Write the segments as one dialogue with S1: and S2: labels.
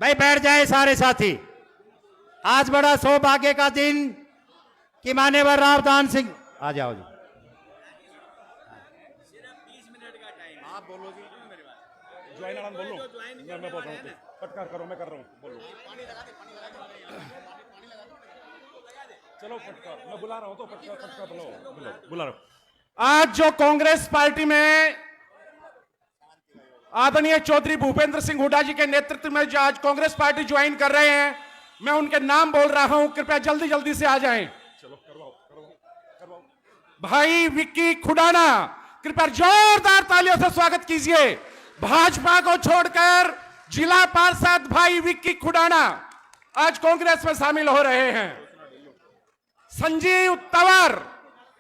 S1: भाई बैठ जाए सारे साथी। आज बड़ा सौभाग्य का दिन कि मान्यवर रावदान सिंह आ जाओ जी।
S2: आप बोलो जी। ज्वाइन आनंद बोलो। मैं बोल रहा हूँ, फटकार करो, मैं कर रहा हूँ, बोलो। चलो फटकार, मैं बुला रहा हूँ तो फटकार बुला रहा हूँ। आज जो कांग्रेस पार्टी में आदरणीय चौधरी भूपेंद्र सिंह हुड्डा जी के नेतृत्व में जो आज कांग्रेस पार्टी ज्वाइन कर रहे हैं, मैं उनके नाम बोल रहा हूं, कृपया जल्दी जल्दी से आ जाएं। चलो करवाओ। भाई विक्की खुडाना, कृपया जोरदार तालियों से स्वागत कीजिए। भाजपा को छोड़कर जिला पार्षद भाई विक्की खुडाना आज कांग्रेस में शामिल हो रहे हैं। संजीव तंवर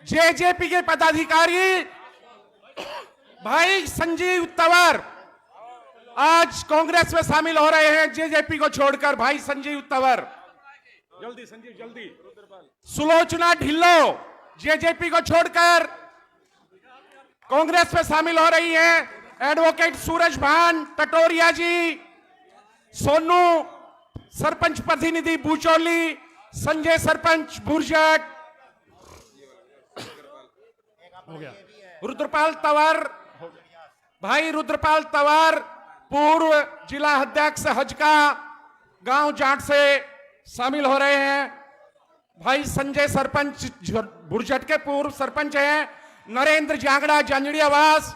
S2: जेजेपी के पदाधिकारी भाई संजीव तंवर आज कांग्रेस में शामिल हो रहे हैं, जेजेपी को छोड़कर। भाई संजीव तंवर, जल्दी संजीव जल्दी। सुलोचना ढिल्लो जेजेपी को छोड़कर कांग्रेस में शामिल हो रही हैं। एडवोकेट सूरज भान टटोरिया जी, सोनू सरपंच प्रतिनिधि बूचौली, संजय सरपंच बुरजट, हो गया रुद्रपाल तंवर, भाई रुद्रपाल तंवर पूर्व जिला अध्यक्ष हजका गांव जाट से शामिल हो रहे हैं। भाई संजय सरपंच बुरजट के पूर्व सरपंच हैं। नरेंद्र जांगड़ा जंजड़ियावास,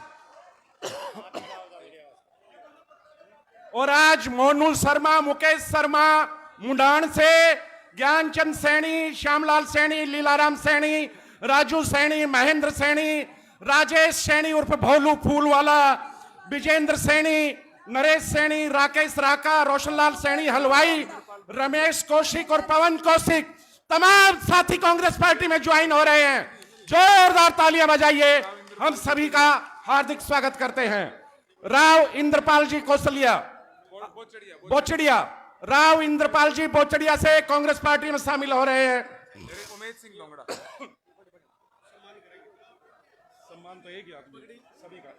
S2: और आज मोनू शर्मा, मुकेश शर्मा मुंडान से, ज्ञानचंद सैनी, श्यामलाल सैनी, लीलाराम सैनी, राजू सैनी, महेंद्र सैनी, राजेश सैनी उर्फ भोलू फूलवाला, विजेंद्र सैनी, नरेश सैनी, राकेश राका, रोशनलाल सैनी हलवाई, रमेश कौशिक और पवन कौशिक, तमाम साथी कांग्रेस पार्टी में ज्वाइन हो रहे हैं। जोरदार तालियां बजाइए, हम सभी का हार्दिक स्वागत करते हैं। राव इंद्रपाल जी कौशलिया बोचड़िया, राव इंद्रपाल जी बोचड़िया से कांग्रेस पार्टी में शामिल हो रहे हैं।
S3: उमेद सिंह दोंगड़ा,
S2: सम्मान तो एक ही आदमी सभी का।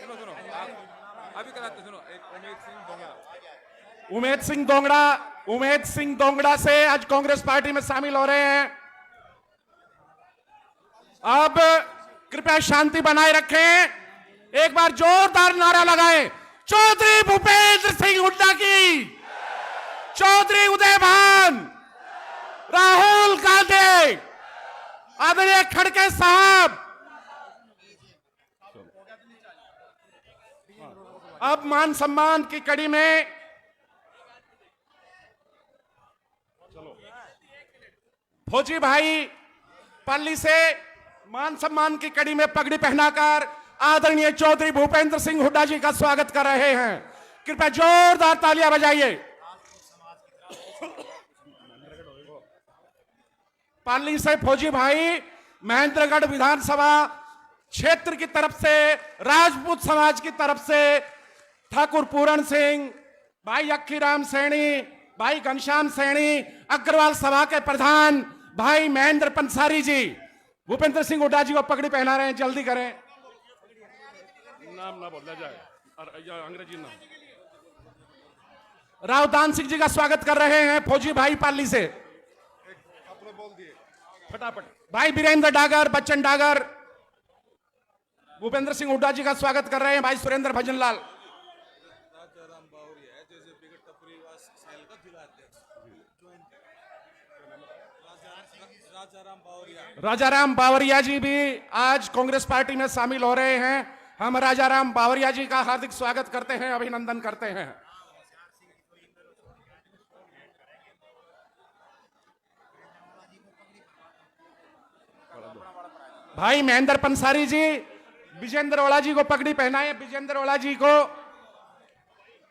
S3: सुनो अभी कराते, सुनो एक
S2: उमेद सिंह दोंगड़ा से आज कांग्रेस पार्टी में शामिल हो रहे हैं। अब कृपया शांति बनाए रखें। एक बार जोरदार नारा लगाएं, चौधरी भूपेंद्र सिंह हुड्डा की, चौधरी उदय भान, राहुल गांधी, आदरणीय खड़गे साहब। अब मान सम्मान की कड़ी में फौजी भाई पल्ली से मान सम्मान की कड़ी में पगड़ी पहनाकर आदरणीय चौधरी भूपेंद्र सिंह हुड्डा जी का स्वागत कर रहे हैं। कृपया जोरदार तालियां बजाइए। पाली से फौजी भाई महेंद्रगढ़ विधानसभा क्षेत्र की तरफ से, राजपूत समाज की तरफ से ठाकुर पूरण सिंह, भाई अक्खीराम सैनी, भाई घनश्याम सैनी, अग्रवाल सभा के प्रधान भाई महेंद्र पंसारी जी भूपेंद्र सिंह हुड्डा जी को पगड़ी पहना रहे हैं। जल्दी करें, नाम ना बोला जाए, अंग्रेजी नाम। रावदान सिंह जी का स्वागत कर रहे हैं फौजी भाई पाली से,
S3: अपने बोल दिए
S2: फटाफट। भाई वीरेंद्र डागर, बच्चन डागर भूपेंद्र सिंह हुड्डा जी का स्वागत कर रहे हैं। भाई सुरेंद्र भजनलाल, राजाराम बावरिया जी भी आज कांग्रेस पार्टी में शामिल हो रहे हैं। हम राजाराम बावरिया जी का हार्दिक स्वागत करते हैं, अभिनंदन करते हैं। भाई महेंद्र पंसारी जी विजेंद्र ओला जी को पगड़ी पहनाए। विजेंद्र ओला जी को,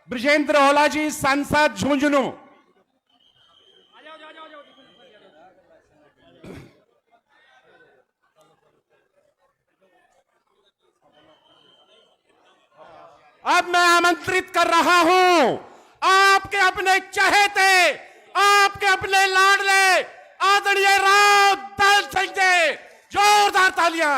S2: ब्रिजेंद्र ओला जी सांसद झुंझुनू। अब मैं आमंत्रित कर रहा हूं आपके अपने चहेते, आपके अपने लाडले आदरणीय रावदान सिंह जी, जोरदार तालियां।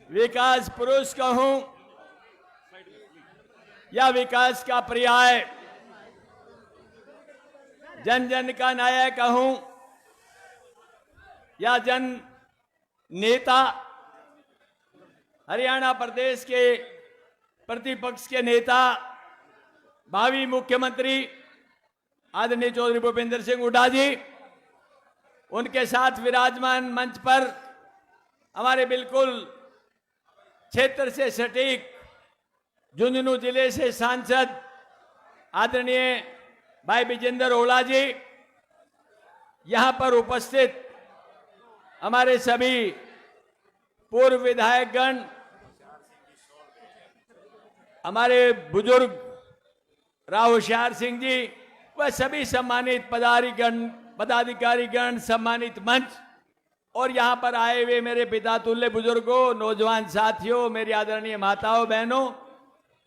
S4: विकास पुरुष कहूं या विकास का पर्याय, जन जन का नायक कहूं या जन नेता, हरियाणा प्रदेश के प्रतिपक्ष के नेता, भावी मुख्यमंत्री आदरणीय चौधरी भूपेंद्र सिंह हुड्डा जी, उनके साथ विराजमान मंच पर हमारे बिल्कुल क्षेत्र से सटीक झुंझुनू जिले से सांसद आदरणीय भाई विजेंद्र ओला जी, यहां पर उपस्थित हमारे सभी पूर्व विधायकगण, हमारे बुजुर्ग राव होशियार सिंह जी व सभी सम्मानित पदाधिकारीगण, सम्मानित मंच और यहां पर आए हुए मेरे पिता तुल्य बुजुर्गों, नौजवान साथियों, मेरी आदरणीय माताओं, बहनों,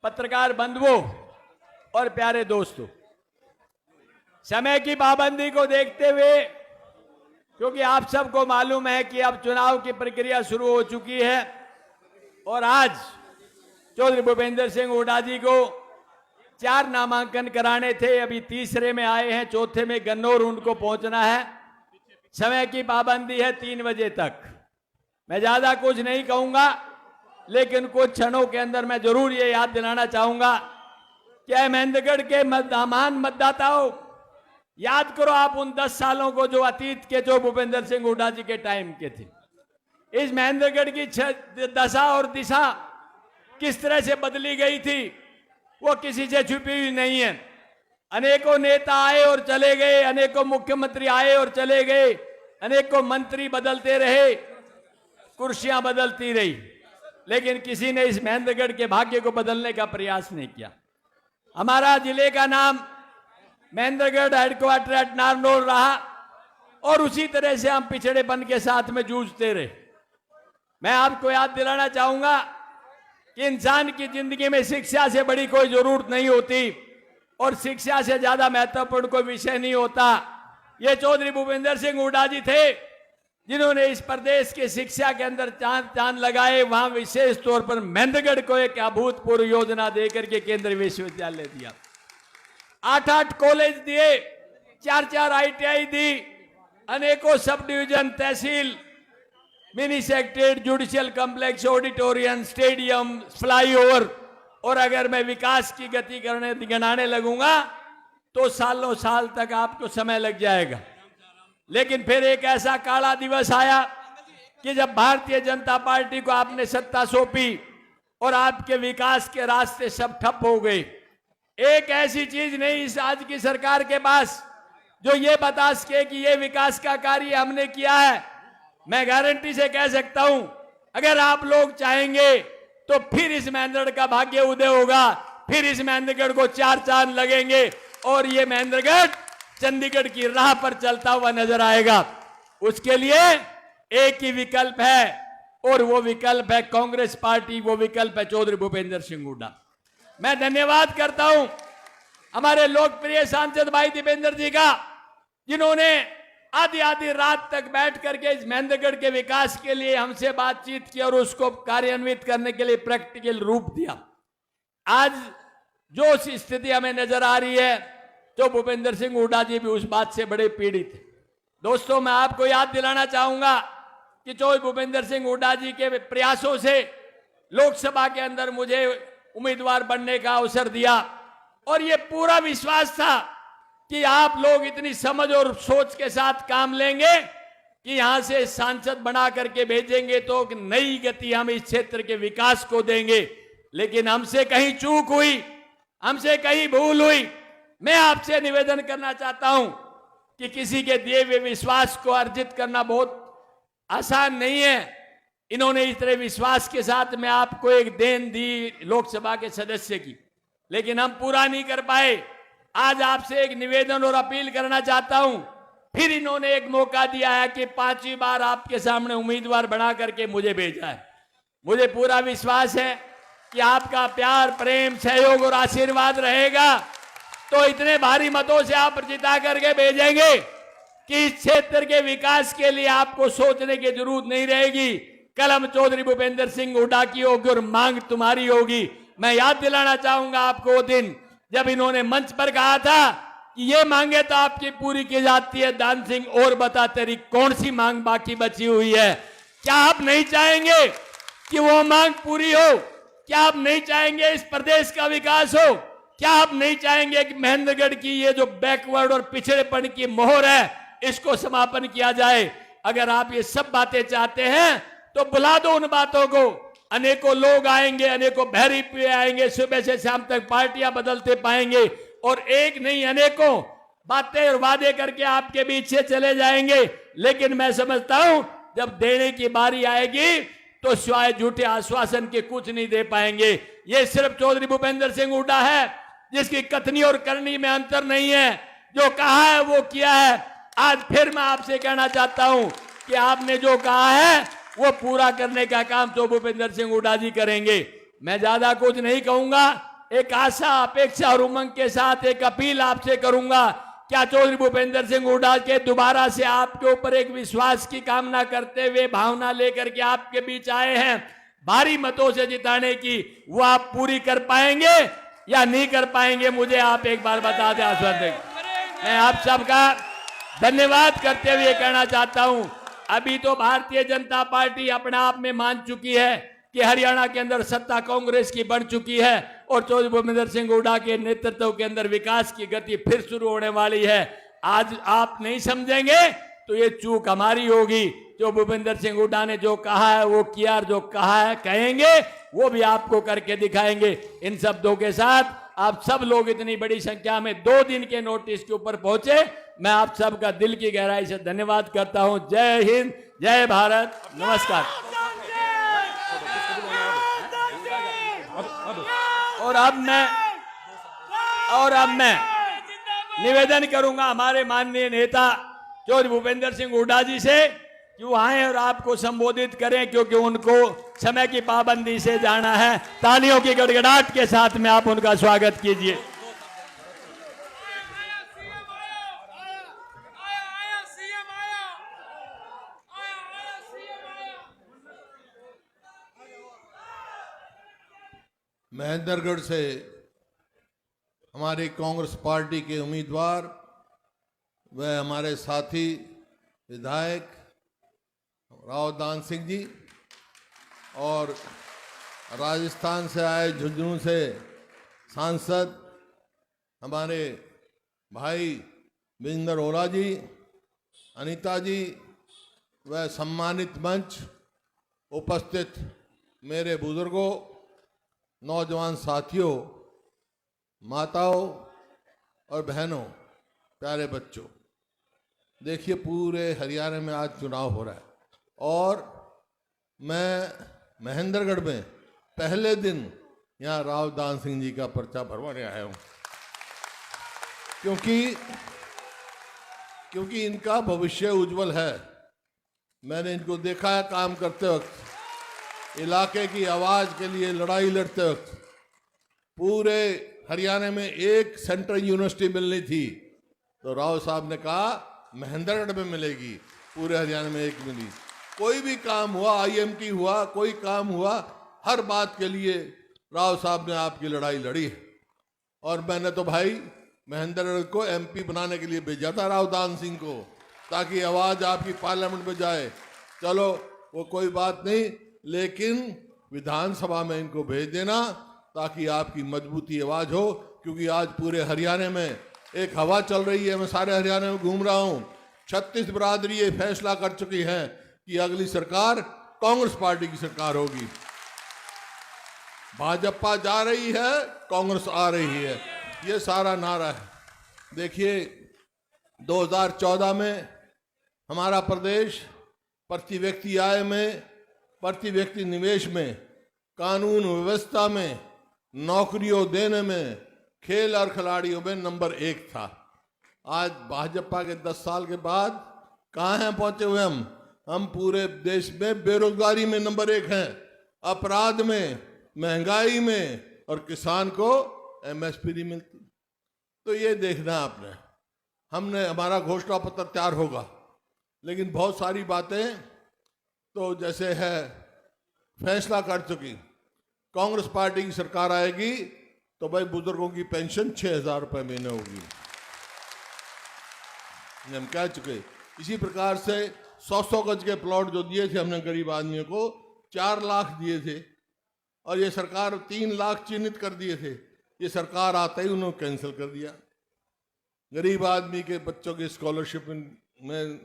S4: पत्रकार बंधुओं और प्यारे दोस्तों, समय की पाबंदी को देखते हुए, क्योंकि आप सबको मालूम है कि अब चुनाव की प्रक्रिया शुरू हो चुकी है और आज चौधरी भूपेंद्र सिंह हुड्डा जी को 4 नामांकन कराने थे, अभी तीसरे में आए हैं, चौथे में गन्नौर उनको पहुंचना है। समय की पाबंदी है 3 बजे तक। मैं ज्यादा कुछ नहीं कहूंगा, लेकिन कुछ क्षणों के अंदर मैं जरूर ये याद दिलाना चाहूंगा कि महेंद्रगढ़ के महान मतदाताओं, याद करो आप उन 10 सालों को जो अतीत के, जो भूपेंद्र सिंह हुड्डा जी के टाइम के थे। इस महेंद्रगढ़ की दशा और दिशा किस तरह से बदली गई थी वो किसी से छुपी हुई नहीं है। अनेकों नेता आए और चले गए, अनेकों मुख्यमंत्री आए और चले गए, अनेकों मंत्री बदलते रहे, कुर्सियां बदलती रही, लेकिन किसी ने इस महेंद्रगढ़ के भाग्य को बदलने का प्रयास नहीं किया। हमारा जिले का नाम महेंद्रगढ़ हेडक्वार्टर एट नारनौल रहा और उसी तरह से हम पिछड़ेपन के साथ में जूझते रहे। मैं आपको याद दिलाना चाहूंगा कि इंसान की जिंदगी में शिक्षा से बड़ी कोई जरूरत नहीं होती और शिक्षा से ज्यादा महत्वपूर्ण कोई विषय नहीं होता। ये चौधरी भूपेंद्र सिंह हुड्डा जी थे जिन्होंने इस प्रदेश के शिक्षा के अंदर चांद लगाए। वहां विशेष तौर पर महेंद्रगढ़ को एक अभूतपूर्व योजना देकर के केंद्रीय विश्वविद्यालय दिया, 8 कॉलेज दिए, 4 ITI दी, अनेकों sub division, tehsil, mini secretariat, judicial complex, auditorium, stadium, flyover, और अगर मैं विकास की गति गिनाने लगूंगा तो सालों साल तक आपको समय लग जाएगा। लेकिन फिर एक ऐसा काला दिवस आया कि जब भारतीय जनता पार्टी को आपने सत्ता सौंपी और आपके विकास के रास्ते सब ठप हो गए। एक ऐसी चीज नहीं इस आज की सरकार के पास जो ये बता सके कि ये विकास का कार्य हमने किया है। मैं गारंटी से कह सकता हूं, अगर आप लोग चाहेंगे तो फिर इस महेंद्रगढ़ का भाग्य उदय होगा, फिर इस महेंद्रगढ़ को 4 चांद लगेंगे और ये महेंद्रगढ़ चंडीगढ़ की राह पर चलता हुआ नजर आएगा। उसके लिए एक ही विकल्प है और वो विकल्प है कांग्रेस पार्टी, वो विकल्प है चौधरी भूपेंद्र सिंह हुड्डा। मैं धन्यवाद करता हूं हमारे लोकप्रिय सांसद भाई दीपेंद्र जी का, जिन्होंने आधी रात तक बैठ करके इस महेंद्रगढ़ के विकास के लिए हमसे बातचीत की और उसको कार्यान्वित करने के लिए प्रैक्टिकल रूप दिया। आज जो स्थिति हमें नजर आ रही है तो भूपेंद्र सिंह हुड्डा जी भी उस बात से बड़े पीड़ित थे। दोस्तों, मैं आपको याद दिलाना चाहूंगा कि चौधरी भूपेंद्र सिंह हुड्डा जी के प्रयासों से लोकसभा के अंदर मुझे उम्मीदवार बनने का अवसर दिया और ये पूरा विश्वास था कि आप लोग इतनी समझ और सोच के साथ काम लेंगे कि यहां से सांसद बना करके भेजेंगे तो नई गति हम इस क्षेत्र के विकास को देंगे। लेकिन हमसे कहीं चूक हुई, हमसे कहीं भूल हुई। मैं आपसे निवेदन करना चाहता हूं कि किसी के दिए हुए विश्वास को अर्जित करना बहुत आसान नहीं है। इन्होंने इस तरह विश्वास के साथ में आपको एक देन दी लोकसभा के सदस्य की, लेकिन हम पूरा नहीं कर पाए। आज आपसे एक निवेदन और अपील करना चाहता हूं। फिर इन्होंने एक मौका दिया है कि 5वीं बार आपके सामने उम्मीदवार बना करके मुझे भेजा है। मुझे पूरा विश्वास है कि आपका प्यार, प्रेम, सहयोग और आशीर्वाद रहेगा तो इतने भारी मतों से आप जिता करके भेजेंगे कि इस क्षेत्र के विकास के लिए आपको सोचने की जरूरत नहीं रहेगी। कलम चौधरी भूपेंद्र सिंह हुड्डा की होगी और मांग तुम्हारी होगी। मैं याद दिलाना चाहूंगा आपको वो दिन जब इन्होंने मंच पर कहा था कि ये मांगे तो आपकी पूरी की जाती है। दान सिंह और बता तेरी कौन सी मांग बाकी बची हुई है? क्या आप नहीं चाहेंगे कि वो मांग पूरी हो? क्या आप नहीं चाहेंगे इस प्रदेश का विकास हो? क्या आप नहीं चाहेंगे कि महेंद्रगढ़ की ये जो बैकवर्ड और पिछड़ेपन की मोहर है इसको समापन किया जाए? अगर आप ये सब बातें चाहते हैं तो बुला दो उन बातों को। अनेकों लोग आएंगे, अनेकों बहरी पे आएंगे, सुबह से शाम तक पार्टियां बदलते पाएंगे और एक नहीं अनेकों बातें और वादे करके आपके बीच से चले जाएंगे। लेकिन मैं समझता हूं जब देने की बारी आएगी तो सिवाय झूठे आश्वासन के कुछ नहीं दे पाएंगे। ये सिर्फ चौधरी भूपेंद्र सिंह हुड्डा है जिसकी कथनी और करनी में अंतर नहीं है। जो कहा है वो किया है। आज फिर मैं आपसे कहना चाहता हूं कि आपने जो कहा है वो पूरा करने का काम तो भूपेंद्र सिंह हुड्डा जी करेंगे। मैं ज्यादा कुछ नहीं कहूंगा। एक आशा, अपेक्षा और उमंग के साथ एक अपील आपसे करूंगा। क्या चौधरी भूपेंद्र सिंह हुड्डा के दोबारा से आपके ऊपर एक विश्वास की कामना करते हुए भावना लेकर के आपके बीच आए हैं भारी मतों से जिताने की, वो आप पूरी कर पाएंगे या नहीं कर पाएंगे? मुझे आप एक बार बता दें, आश्वासन दें। मैं आप सबका धन्यवाद करते हुए कहना चाहता हूं अभी तो भारतीय जनता पार्टी अपने आप में मान चुकी है कि हरियाणा के अंदर सत्ता कांग्रेस की बढ़ चुकी है और चौधरी भूपेंद्र सिंह हुड्डा के नेतृत्व के अंदर विकास की गति फिर शुरू होने वाली है। आज आप नहीं समझेंगे तो ये चूक हमारी होगी। जो भूपेंद्र सिंह हुड्डा ने जो कहा है वो किया, और जो कहा है कहेंगे वो भी आपको करके दिखाएंगे। इन शब्दों के साथ आप सब लोग इतनी बड़ी संख्या में 2 दिन के नोटिस के ऊपर पहुंचे, मैं आप सबका दिल की गहराई से धन्यवाद करता हूं। जय हिंद, जय भारत, नमस्कार। और अब मैं निवेदन करूंगा हमारे माननीय नेता चौधरी भूपेंद्र सिंह हुड्डा जी से कि वो आए और आपको संबोधित करें, क्योंकि उनको समय की पाबंदी से जाना है। तालियों की गड़गड़ाहट के साथ में आप उनका स्वागत कीजिए।
S5: महेंद्रगढ़ से हमारी कांग्रेस पार्टी के उम्मीदवार व हमारे साथी विधायक राव दान सिंह जी और राजस्थान से आए झुंझुनू से सांसद हमारे भाई बिंदर ओला जी, अनीता जी व सम्मानित मंच उपस्थित मेरे बुजुर्गों, नौजवान साथियों, माताओं और बहनों, प्यारे बच्चों, देखिए पूरे हरियाणा में आज चुनाव हो रहा है और मैं महेंद्रगढ़ में पहले दिन यहाँ राव दान सिंह जी का पर्चा भरवाने आया हूँ, क्योंकि इनका भविष्य उज्जवल है। मैंने इनको देखा है काम करते वक्त, इलाके की आवाज के लिए लड़ाई लड़ते वक्त। पूरे हरियाणा में एक सेंट्रल यूनिवर्सिटी मिलनी थी तो राव साहब ने कहा महेंद्रगढ़ में मिलेगी। पूरे हरियाणा में एक मिली। कोई भी काम हुआ, IMT हुआ, कोई काम हुआ, हर बात के लिए राव साहब ने आपकी लड़ाई लड़ी है। और मैंने तो भाई महेंद्रगढ़ को MP बनाने के लिए भेजा था राव दान सिंह को, ताकि आवाज आपकी पार्लियामेंट में जाए। चलो वो कोई बात नहीं, लेकिन विधानसभा में इनको भेज देना ताकि आपकी मजबूती आवाज हो, क्योंकि आज पूरे हरियाणा में एक हवा चल रही है। मैं सारे हरियाणा में घूम रहा हूं। 36 बिरादरी ये फैसला कर चुकी है कि अगली सरकार कांग्रेस पार्टी की सरकार होगी। भाजपा जा रही है, कांग्रेस आ रही है, ये सारा नारा है। देखिए 2014 में हमारा प्रदेश प्रति व्यक्ति आय में, प्रति व्यक्ति निवेश में, कानून व्यवस्था में, नौकरियों देने में, खेल और खिलाड़ियों में नंबर 1 था। आज भाजपा के 10 साल के बाद कहाँ हैं पहुंचे हुए हम पूरे देश में बेरोजगारी में नंबर 1 हैं, अपराध में, महंगाई में, और किसान को MSP नहीं मिलती। तो ये देखना आपने, हमारा घोषणा पत्र तैयार होगा, लेकिन बहुत सारी बातें तो जैसे है फैसला कर चुकी। कांग्रेस पार्टी की सरकार आएगी तो भाई बुजुर्गों की पेंशन 6,000 रुपये महीने होगी, हम कह चुके। इसी प्रकार से 100 गज के प्लॉट जो दिए थे हमने गरीब आदमियों को, 4 लाख दिए थे, और ये सरकार 3 लाख चिन्हित कर दिए थे। ये सरकार आते ही उन्होंने कैंसिल कर दिया। गरीब आदमी के बच्चों की स्कॉलरशिप में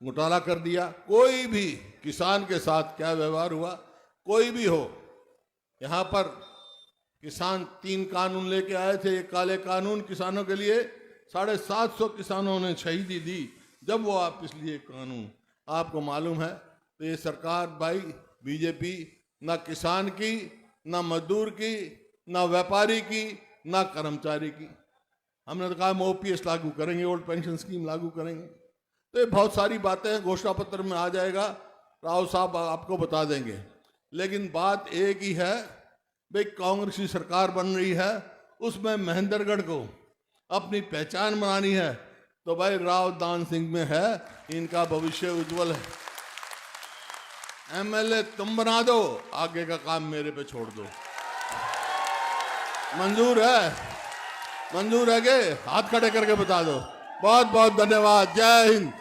S5: घोटाला कर दिया। कोई भी किसान के साथ क्या व्यवहार हुआ, कोई भी हो, यहाँ पर किसान 3 कानून लेके आए थे। एक काले कानून किसानों के लिए, 750 किसानों ने शहीदी दी जब वो वापस लिए कानून। आपको मालूम है तो ये सरकार भाई बीजेपी ना किसान की, ना मजदूर की, ना व्यापारी की, ना कर्मचारी की। हमने तो कहा हम ओपीएस लागू करेंगे, ओल्ड पेंशन स्कीम लागू करेंगे। तो ये बहुत सारी बातें घोषणा पत्र में आ जाएगा, राव साहब आपको बता देंगे। लेकिन बात एक ही है भाई, कांग्रेस की सरकार बन रही है, उसमें महेंद्रगढ़ को अपनी पहचान बनानी है तो भाई राव दान सिंह में है, इनका भविष्य उज्जवल है। एमएलए तुम बना दो, आगे का काम मेरे पे छोड़ दो। मंजूर है? मंजूर है के हाथ खड़े करके बता दो। बहुत बहुत धन्यवाद। जय हिंद।